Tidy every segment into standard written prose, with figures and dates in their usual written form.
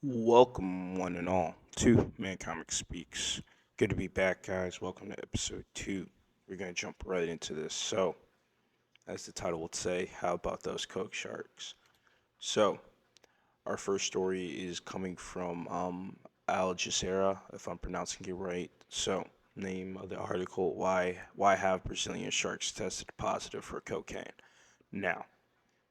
Welcome, one and all, to Man Comic Speaks. Good to be back, guys. Welcome to episode 2. We're going to jump right into this. So, as the title would say, how about those Coke Sharks? So, our first story is coming from Al Jazeera, if I'm pronouncing it right. So, name of the article: Why have Brazilian sharks tested positive for cocaine? Now,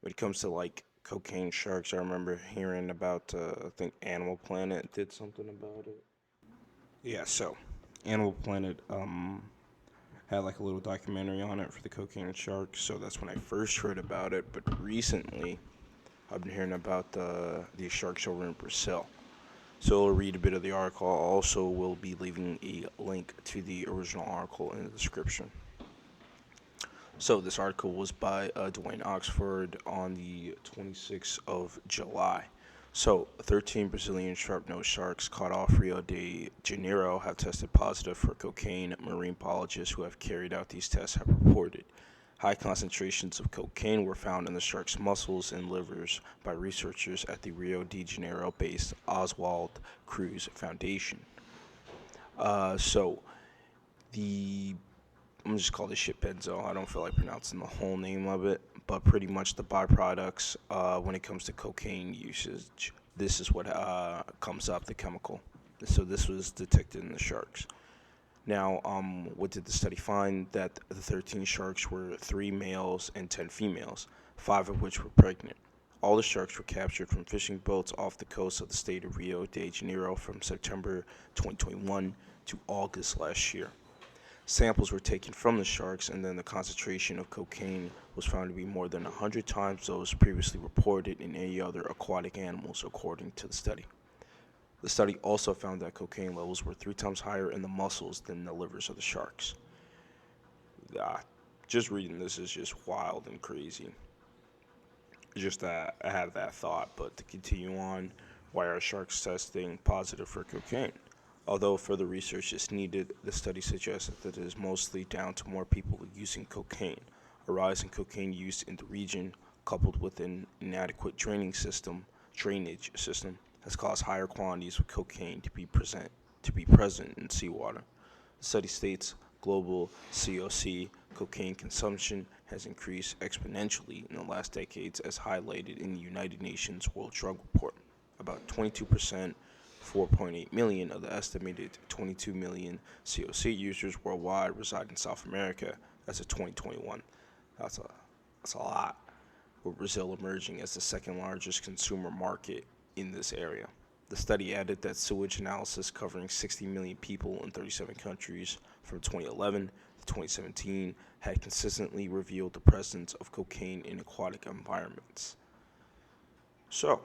when it comes to like cocaine sharks, I remember hearing about I think Animal Planet did something about it. Yeah, so Animal Planet had like a little documentary on it for the cocaine sharks, so that's when I first heard about it. But recently, I've been hearing about these sharks over in Brazil. So I'll read a bit of the article. I also will be leaving a link to the original article in the description. So this article was by Dwayne Oxford on the 26th of July. So 13 Brazilian sharp-nosed sharks caught off Rio de Janeiro have tested positive for cocaine. Marine biologists who have carried out these tests have reported high concentrations of cocaine were found in the shark's muscles and livers by researchers at the Rio de Janeiro-based Oswald Cruz Foundation. So the I'm just call this shit benzo. I don't feel like pronouncing the whole name of it, but pretty much the byproducts when it comes to cocaine usage. This is what comes up, the chemical. So this was detected in the sharks. Now, what did the study find? That the 13 sharks were 3 males and 10 females, 5 of which were pregnant. All the sharks were captured from fishing boats off the coast of the state of Rio de Janeiro from September 2021 to August last year. Samples were taken from the sharks, and then the concentration of cocaine was found to be more than 100 times those previously reported in any other aquatic animals, according to the study. The study also found that cocaine levels were 3 times higher in the muscles than the livers of the sharks. Ah, just reading this is just wild and crazy. Just that I have that thought, but to continue on, why are sharks testing positive for cocaine? Although further research is needed, the study suggests that it is mostly down to more people using cocaine. A rise in cocaine use in the region, coupled with an inadequate drainage system, has caused higher quantities of cocaine to be present in seawater. The study states global COC cocaine consumption has increased exponentially in the last decades, as highlighted in the United Nations World Drug Report. About 22%, 4.8 million of the estimated 22 million COC users worldwide reside in South America as of 2021. That's a that's a lot. With Brazil emerging as the second largest consumer market in this area. The study added that sewage analysis covering 60 million people in 37 countries from 2011 to 2017 had consistently revealed the presence of cocaine in aquatic environments. So,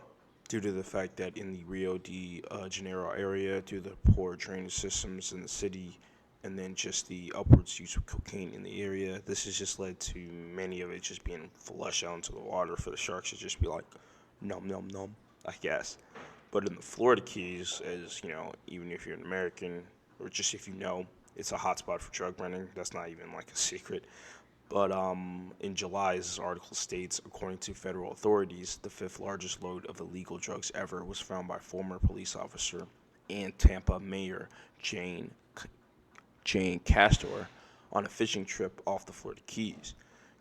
due to the fact that in the Rio de Janeiro area, due to the poor drainage systems in the city, and then just the upwards use of cocaine in the area, this has just led to many of it just being flushed out into the water for the sharks to just be like, num num num, I guess. But in the Florida Keys, as you know, even if you're an American, or just if you know, it's a hotspot for drug running. That's not even like a secret. But in July, as this article states, according to federal authorities, the fifth largest load of illegal drugs ever was found by former police officer and Tampa Mayor Jane Jane Castor on a fishing trip off the Florida Keys.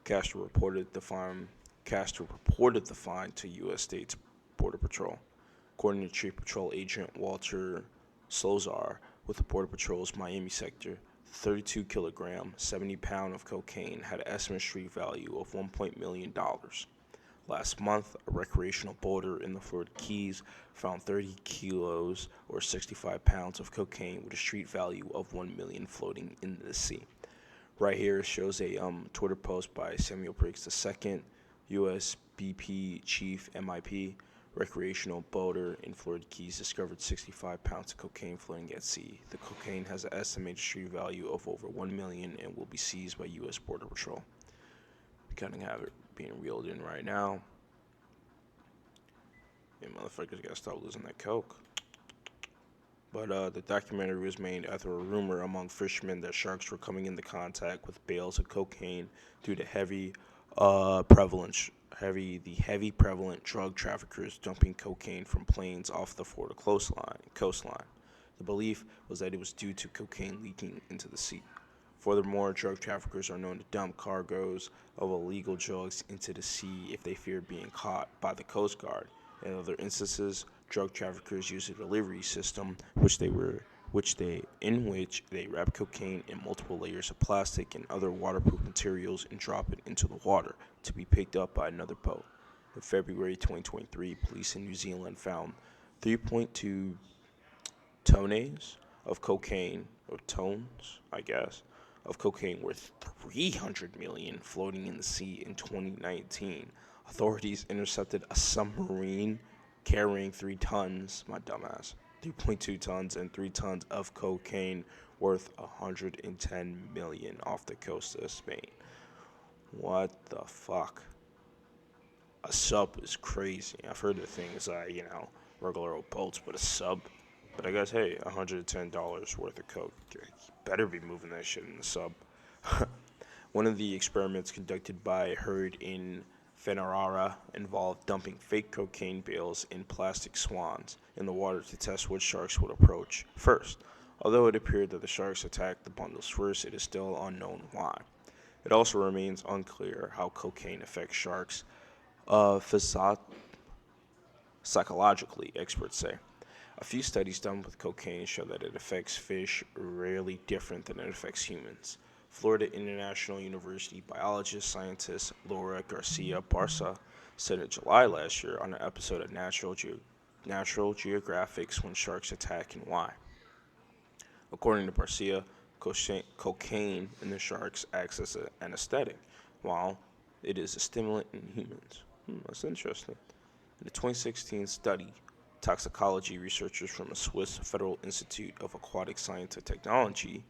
Castor reported the find Castor reported the find to U.S. State's Border Patrol. According to Chief Patrol Agent Walter Slozar with the Border Patrol's Miami sector, 32 kilogram, 70-pound of cocaine had an estimated street value of $1 million. Last month, a recreational boater in the Florida Keys found 30 kilos or 65 pounds of cocaine with a street value of 1 million floating in the sea. Right here shows a Twitter post by Samuel Briggs II, U.S. BP Chief MIP. Recreational boater in Florida Keys discovered 65 pounds of cocaine floating at sea. The cocaine has an estimated street value of over 1 million and will be seized by U.S. Border Patrol. We kind of have it being reeled in right now. Yeah, motherfuckers gotta stop losing that coke. But the documentary was made after a rumor among fishermen that sharks were coming into contact with bales of cocaine due to the heavy prevalent drug traffickers dumping cocaine from planes off the Florida coastline. The belief was that it was due to cocaine leaking into the sea. Furthermore, drug traffickers are known to dump cargoes of illegal drugs into the sea if they fear being caught by the Coast Guard. In other instances, drug traffickers use a delivery system which they wrap cocaine in multiple layers of plastic and other waterproof materials and drop it into the water to be picked up by another boat. In February 2023, police in New Zealand found 3.2 tonnes of cocaine, or tones, I guess, of cocaine worth 300 million floating in the sea in 2019. Authorities intercepted a submarine carrying 3 tons, my dumbass, 3.2 tons and 3 tons of cocaine worth 110 million off the coast of Spain. What the fuck? A sub is crazy. I've heard of things like, regular old boats, but a sub. But I guess, hey, $110 worth of coke. You better be moving that shit in the sub. One of the experiments conducted by Heard in Fenarara involved dumping fake cocaine bales in plastic swans in the water to test which sharks would approach first. Although it appeared that the sharks attacked the bundles first, it is still unknown why. It also remains unclear how cocaine affects sharks psychologically, experts say. A few studies done with cocaine show that it affects fish rarely different than it affects humans. Florida International University biologist scientist Laura Garcia Barca said in July last year on an episode of Natural Geographic's When Sharks Attack and Why. According to Barcia, cocaine in the sharks acts as an anesthetic, while it is a stimulant in humans. That's interesting. In a 2016 study, toxicology researchers from the Swiss Federal Institute of Aquatic Science and Technology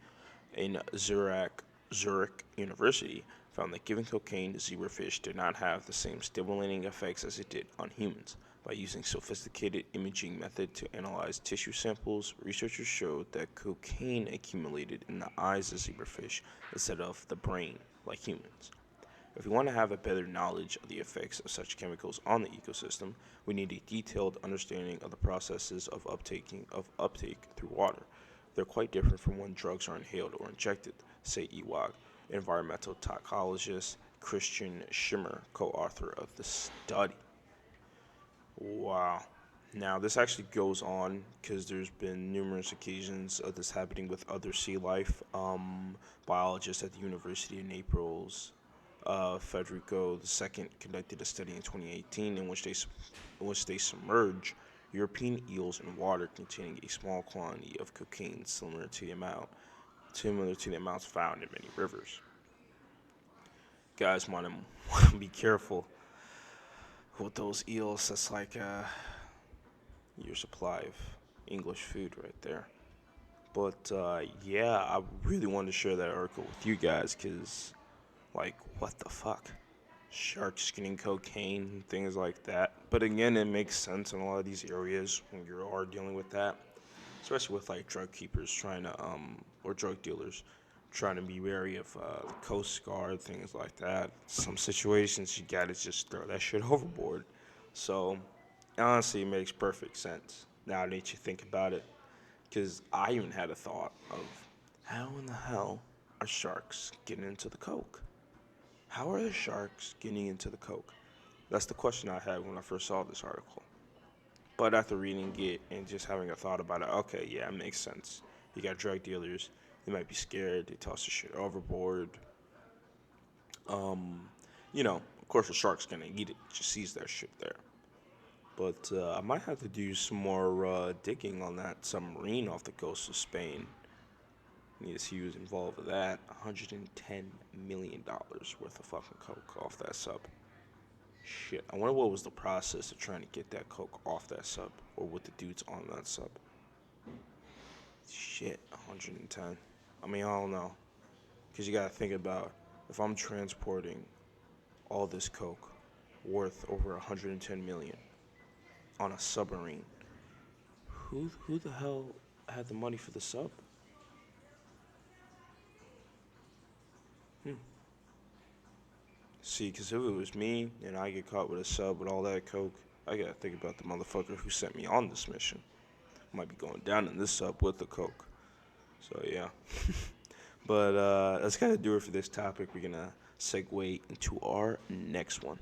in Zurich University found that giving cocaine to zebrafish did not have the same stimulating effects as it did on humans. By using sophisticated imaging method to analyze tissue samples, researchers showed that cocaine accumulated in the eyes of zebrafish instead of the brain, like humans. If we want to have a better knowledge of the effects of such chemicals on the ecosystem, we need a detailed understanding of the processes of uptake through water. They're quite different from when drugs are inhaled or injected, say EWOG, environmental toxicologist Christian Schimmer, co-author of the study. Wow. Now, this actually goes on because there's been numerous occasions of this happening with other sea life. Biologists at the University of Naples, Federico II, conducted a study in 2018 in which they submerge European eels in water containing a small quantity of cocaine similar to the amounts found in many rivers. Guys want to be careful with those eels. That's like your supply of English food right there. But yeah, I really wanted to share that article with you guys because, like, what the fuck? Sharks getting cocaine and things like that. But again, it makes sense in a lot of these areas when you are dealing with that, especially with like drug keepers trying to or drug dealers trying to be wary of the Coast Guard, things like that. Some situations you gotta just throw that shit overboard. So honestly, it makes perfect sense now that you think about it. Because I even had a thought of how in the hell are sharks getting into the coke? How are the sharks getting into the coke? That's the question I had when I first saw this article. But after reading it and just having a thought about it, okay, yeah, it makes sense. You got drug dealers, they might be scared, they toss the shit overboard. Um, of course, the shark's gonna eat it, just sees that shit there. But I might have to do some more digging on that submarine off the coast of Spain. Need to see who's involved with that. $110 million worth of fucking coke off that sub. Shit, I wonder what was the process of trying to get that coke off that sub, or with the dudes on that sub. Shit, 110. I mean, I don't know. Because you gotta think about if I'm transporting all this coke worth over 110 million on a submarine, who the hell had the money for the sub? See, because if it was me and I get caught with a sub with all that coke, I gotta think about the motherfucker who sent me on this mission. Might be going down in this sub with the coke. So yeah. But that's gonna do it for this topic. We're gonna segue into our next one.